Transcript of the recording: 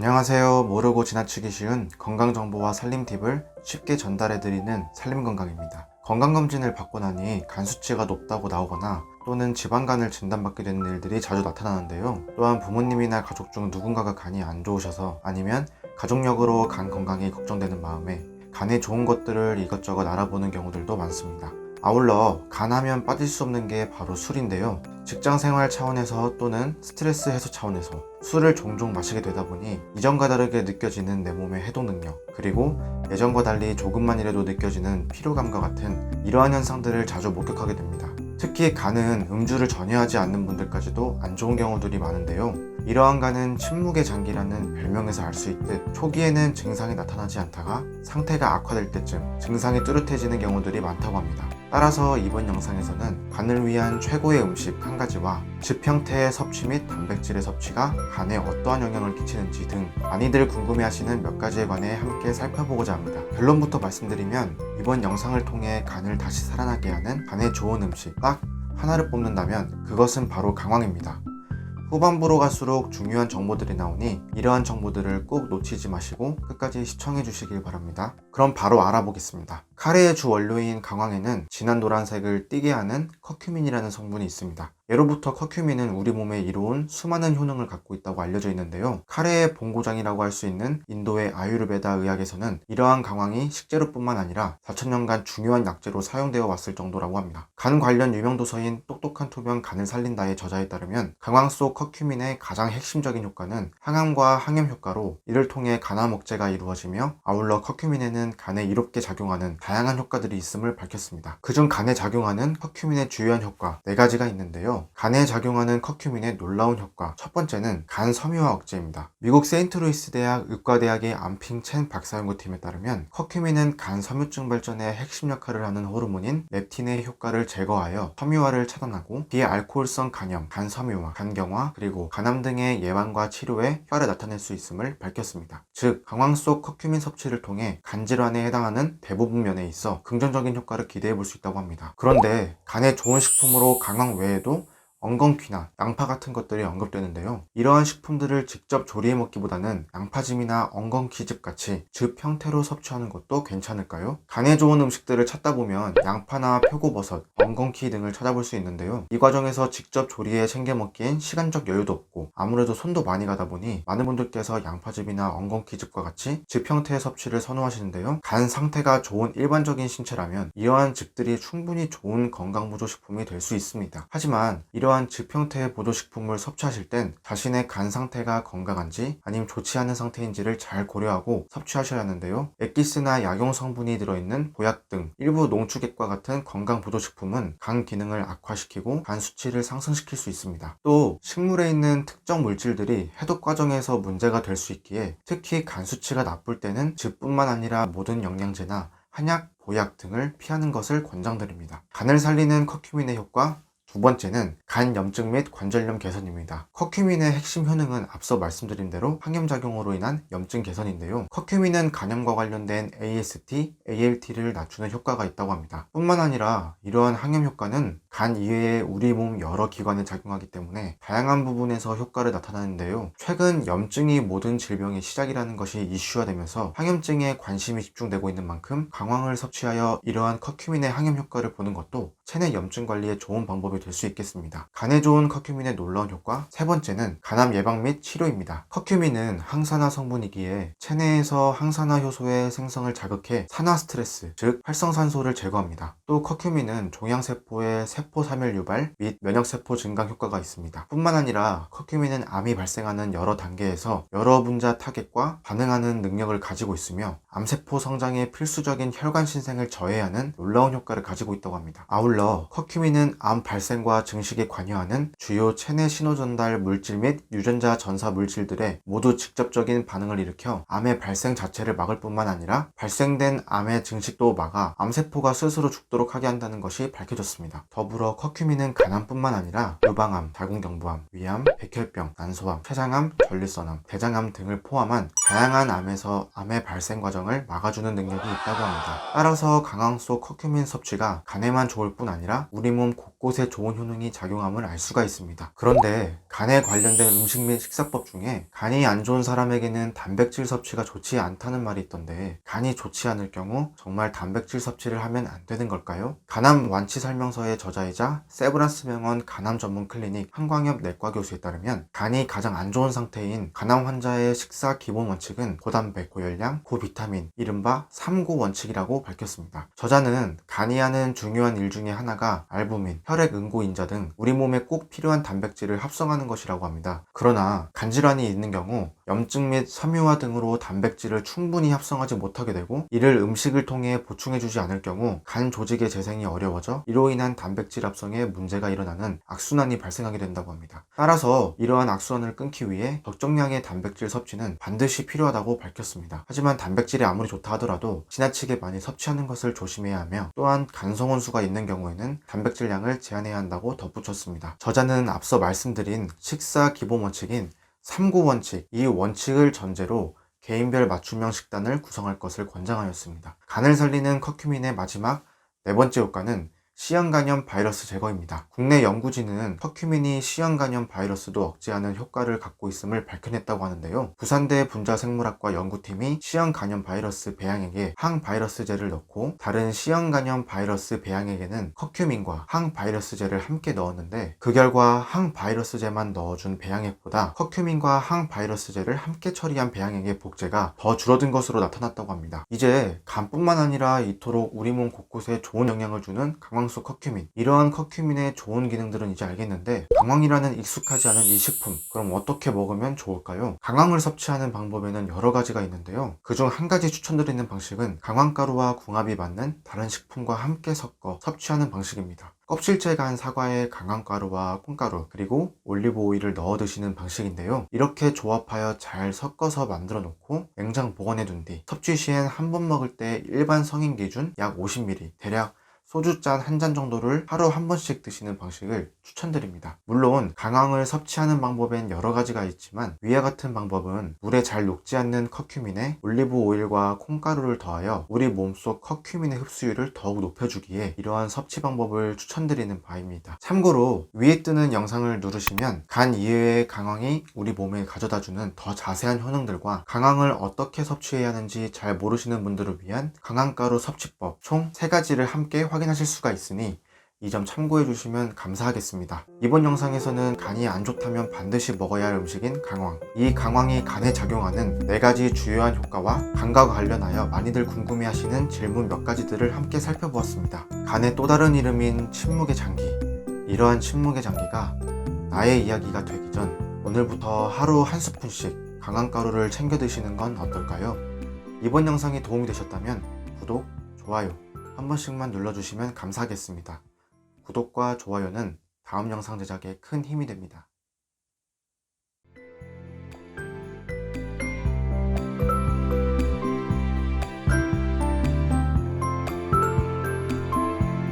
안녕하세요. 모르고 지나치기 쉬운 건강정보와 살림 팁을 쉽게 전달해드리는 살림건강입니다. 건강검진을 받고 나니 간 수치가 높다고 나오거나 또는 지방간을 진단받게 되는 일들이 자주 나타나는데요. 또한 부모님이나 가족 중 누군가가 간이 안 좋으셔서 아니면 가족력으로 간 건강이 걱정되는 마음에 간에 좋은 것들을 이것저것 알아보는 경우들도 많습니다. 아울러 간하면 빠질 수 없는 게 바로 술인데요. 직장생활 차원에서 또는 스트레스 해소 차원에서 술을 종종 마시게 되다 보니 이전과 다르게 느껴지는 내 몸의 해독 능력, 그리고 예전과 달리 조금만이라도 느껴지는 피로감과 같은 이러한 현상들을 자주 목격하게 됩니다. 특히 간은 음주를 전혀 하지 않는 분들까지도 안 좋은 경우들이 많은데요. 이러한 간은 침묵의 장기라는 별명에서 알 수 있듯 초기에는 증상이 나타나지 않다가 상태가 악화될 때쯤 증상이 뚜렷해지는 경우들이 많다고 합니다. 따라서 이번 영상에서는 간을 위한 최고의 음식 한 가지와 즙 형태의 섭취 및 단백질의 섭취가 간에 어떠한 영향을 끼치는지 등 많이들 궁금해하시는 몇 가지에 관해 함께 살펴보고자 합니다. 결론부터 말씀드리면 이번 영상을 통해 간을 다시 살아나게 하는 간에 좋은 음식 딱 하나를 뽑는다면 그것은 바로 강황입니다. 후반부로 갈수록 중요한 정보들이 나오니 이러한 정보들을 꼭 놓치지 마시고 끝까지 시청해 주시길 바랍니다. 그럼 바로 알아보겠습니다. 카레의 주 원료인 강황에는 진한 노란색을 띠게 하는 커큐민이라는 성분이 있습니다. 예로부터 커큐민은 우리 몸에 이로운 수많은 효능을 갖고 있다고 알려져 있는데요. 카레의 본고장이라고 할 수 있는 인도의 아유르베다 의학에서는 이러한 강황이 식재료뿐만 아니라 4천년간 중요한 약재로 사용되어 왔을 정도라고 합니다. 간 관련 유명 도서인 똑똑한 투병 간을 살린다의 저자에 따르면 강황 속 커큐민의 가장 핵심적인 효과는 항암과 항염 효과로 이를 통해 간암 억제가 이루어지며 아울러 커큐민에는 간에 이롭게 작용하는 다양한 효과들이 있음을 밝혔습니다. 그중 간에 작용하는 커큐민의 주요한 효과 4가지가 있는데요. 간에 작용하는 커큐민의 놀라운 효과 첫 번째는 간 섬유화 억제입니다. 미국 세인트루이스 대학 의과대학의 안핑 첸 박사연구팀에 따르면 커큐민은 간 섬유증 발전에 핵심 역할을 하는 호르몬인 렙틴의 효과를 제거하여 섬유화를 차단하고 비알코올성 간염, 간 섬유화, 간경화, 그리고 간암 등의 예방과 치료에 효과를 나타낼 수 있음을 밝혔습니다. 즉, 강황 속 커큐민 섭취를 통해 간 질환에 해당하는 대부분 면에 있어 긍정적인 효과를 기대해 볼 수 있다고 합니다. 그런데 간에 좋은 식품으로 강황 외에도 엉겅퀴나 양파 같은 것들이 언급되는데요. 이러한 식품들을 직접 조리해 먹기보다는 양파즙이나 엉겅퀴즙 같이 즙 형태로 섭취하는 것도 괜찮을까요? 간에 좋은 음식들을 찾다 보면 양파나 표고버섯, 엉겅퀴 등을 찾아볼 수 있는데요. 이 과정에서 직접 조리해 챙겨 먹기엔 시간적 여유도 없고 아무래도 손도 많이 가다 보니 많은 분들께서 양파즙이나 엉겅퀴즙과 같이 즙 형태의 섭취를 선호하시는데요. 간 상태가 좋은 일반적인 신체라면 이러한 즙들이 충분히 좋은 건강보조식품이 될 수 있습니다. 하지만 이러한 즙 형태의 보조식품을 섭취하실 땐 자신의 간 상태가 건강한지 아니면 좋지 않은 상태인지를 잘 고려하고 섭취하셔야 하는데요. 액기스나 약용 성분이 들어있는 보약 등 일부 농축액과 같은 건강보조식품은 간 기능을 악화시키고 간 수치를 상승시킬 수 있습니다. 또 식물에 있는 특정 물질들이 해독 과정에서 문제가 될 수 있기에 특히 간 수치가 나쁠 때는 즙뿐만 아니라 모든 영양제나 한약, 보약 등을 피하는 것을 권장드립니다. 간을 살리는 커큐민의 효과 두 번째는 간 염증 및 관절염 개선입니다. 커큐민의 핵심 효능은 앞서 말씀드린 대로 항염작용으로 인한 염증 개선인데요. 커큐민은 간염과 관련된 AST, ALT를 낮추는 효과가 있다고 합니다. 뿐만 아니라 이러한 항염 효과는 간 이외의 우리 몸 여러 기관에 작용하기 때문에 다양한 부분에서 효과를 나타나는데요. 최근 염증이 모든 질병의 시작이라는 것이 이슈화 되면서 항염증에 관심이 집중되고 있는 만큼 강황을 섭취하여 이러한 커큐민의 항염 효과를 보는 것도 체내 염증 관리에 좋은 방법이 될 수 있겠습니다. 간에 좋은 커큐민의 놀라운 효과 세 번째는 간암 예방 및 치료입니다. 커큐민은 항산화 성분이기에 체내에서 항산화 효소의 생성을 자극해 산화 스트레스, 즉 활성산소를 제거합니다. 또 커큐민은 종양세포의 세포 사멸 유발 및 면역세포 증강 효과가 있습니다. 뿐만 아니라 커큐민은 암이 발생하는 여러 단계에서 여러 분자 타겟과 반응하는 능력을 가지고 있으며 암세포 성장에 필수적인 혈관 신생을 저해하는 놀라운 효과를 가지고 있다고 합니다. 아울러 커큐민은 암 발생과 증식에 관여하는 주요 체내 신호전달 물질 및 유전자 전사 물질들에 모두 직접적인 반응을 일으켜 암의 발생 자체를 막을 뿐만 아니라 발생된 암의 증식도 막아 암세포가 스스로 죽도록 하게 한다는 것이 밝혀졌습니다. 더불어 커큐민은 간암뿐만 아니라 유방암, 자궁경부암, 위암, 백혈병, 난소암, 췌장암, 전립선암, 대장암 등을 포함한 다양한 암에서 암의 발생 과정을 막아주는 능력이 있다고 합니다. 따라서 강황 속 커큐민 섭취가 간에만 좋을 뿐 아니라 우리 몸 곳곳 곳곳에 좋은 효능이 작용함을 알 수가 있습니다. 그런데 간에 관련된 음식 및 식사법 중에 간이 안 좋은 사람에게는 단백질 섭취가 좋지 않다는 말이 있던데, 간이 좋지 않을 경우 정말 단백질 섭취를 하면 안 되는 걸까요? 간암 완치 설명서의 저자이자 세브란스 병원 간암 전문 클리닉 한광엽 내과 교수에 따르면, 간이 가장 안 좋은 상태인 간암 환자의 식사 기본 원칙은 고단백, 고열량, 고비타민, 이른바 3고 원칙이라고 밝혔습니다. 저자는 간이 하는 중요한 일 중에 하나가 알부민, 혈액 응고인자 등 우리 몸에 꼭 필요한 단백질을 합성하는 것이라고 합니다. 그러나 간질환이 있는 경우 염증 및 섬유화 등으로 단백질을 충분히 합성하지 못하게 되고, 이를 음식을 통해 보충해주지 않을 경우 간 조직의 재생이 어려워져 이로 인한 단백질 합성에 문제가 일어나는 악순환이 발생하게 된다고 합니다. 따라서 이러한 악순환을 끊기 위해 적정량의 단백질 섭취는 반드시 필요하다고 밝혔습니다. 하지만 단백질이 아무리 좋다 하더라도 지나치게 많이 섭취하는 것을 조심해야 하며, 또한 간성혼수가 있는 경우에는 단백질량을 제한해야 한다고 덧붙였습니다. 저자는 앞서 말씀드린 식사 기본 원칙인 3구 원칙, 이 원칙을 전제로 개인별 맞춤형 식단을 구성할 것을 권장하였습니다. 간을 살리는 커큐민의 마지막 네 번째 효과는 C형 간염 바이러스 제거입니다. 국내 연구진은 커큐민이 C형 간염 바이러스도 억제하는 효과를 갖고 있음을 밝혀냈다고 하는데요. 부산대 분자생물학과 연구팀이 C형 간염 바이러스 배양액에 항바이러스제를 넣고 다른 C형 간염 바이러스 배양액에는 커큐민과 항바이러스제를 함께 넣었는데, 그 결과 항바이러스제만 넣어준 배양액보다 커큐민과 항바이러스제를 함께 처리한 배양액의 복제가 더 줄어든 것으로 나타났다고 합니다. 이제 간뿐만 아니라 이토록 우리 몸 곳곳에 좋은 영향을 주는 강황 커큐민, 이러한 커큐민의 좋은 기능들은 이제 알겠는데, 강황이라는 익숙하지 않은 이 식품, 그럼 어떻게 먹으면 좋을까요? 강황을 섭취하는 방법에는 여러 가지가 있는데요. 그중 한 가지 추천드리는 방식은 강황가루와 궁합이 맞는 다른 식품과 함께 섞어 섭취하는 방식입니다. 껍질째 간 사과에 강황가루와 콩가루, 그리고 올리브 오일을 넣어 드시는 방식인데요. 이렇게 조합하여 잘 섞어서 만들어 놓고 냉장 보관해 둔 뒤 섭취 시엔 한 번 먹을 때 일반 성인 기준 약 50ml, 대략 소주잔 한 잔 정도를 하루 한 번씩 드시는 방식을 추천드립니다. 물론 강황을 섭취하는 방법엔 여러 가지가 있지만, 위와 같은 방법은 물에 잘 녹지 않는 커큐민에 올리브 오일과 콩가루를 더하여 우리 몸속 커큐민의 흡수율을 더욱 높여주기에 이러한 섭취 방법을 추천드리는 바입니다. 참고로 위에 뜨는 영상을 누르시면 간 이외의 강황이 우리 몸에 가져다주는 더 자세한 효능들과 강황을 어떻게 섭취해야 하는지 잘 모르시는 분들을 위한 강황가루 섭취법 총 3가지를 함께 확인하실 수가 있으니 이 점 참고해 주시면 감사하겠습니다. 이번 영상에서는 간이 안 좋다면 반드시 먹어야 할 음식인 강황, 이 강황이 간에 작용하는 4가지 주요한 효과와 간과 관련하여 많이들 궁금해 하시는 질문 몇 가지들을 함께 살펴보았습니다. 간의 또 다른 이름인 침묵의 장기, 이러한 침묵의 장기가 나의 이야기가 되기 전 오늘부터 하루 한 스푼씩 강황가루를 챙겨 드시는 건 어떨까요? 이번 영상이 도움이 되셨다면 구독, 좋아요 한 번씩만 눌러주시면 감사하겠습니다. 구독과 좋아요는 다음 영상 제작에 큰 힘이 됩니다.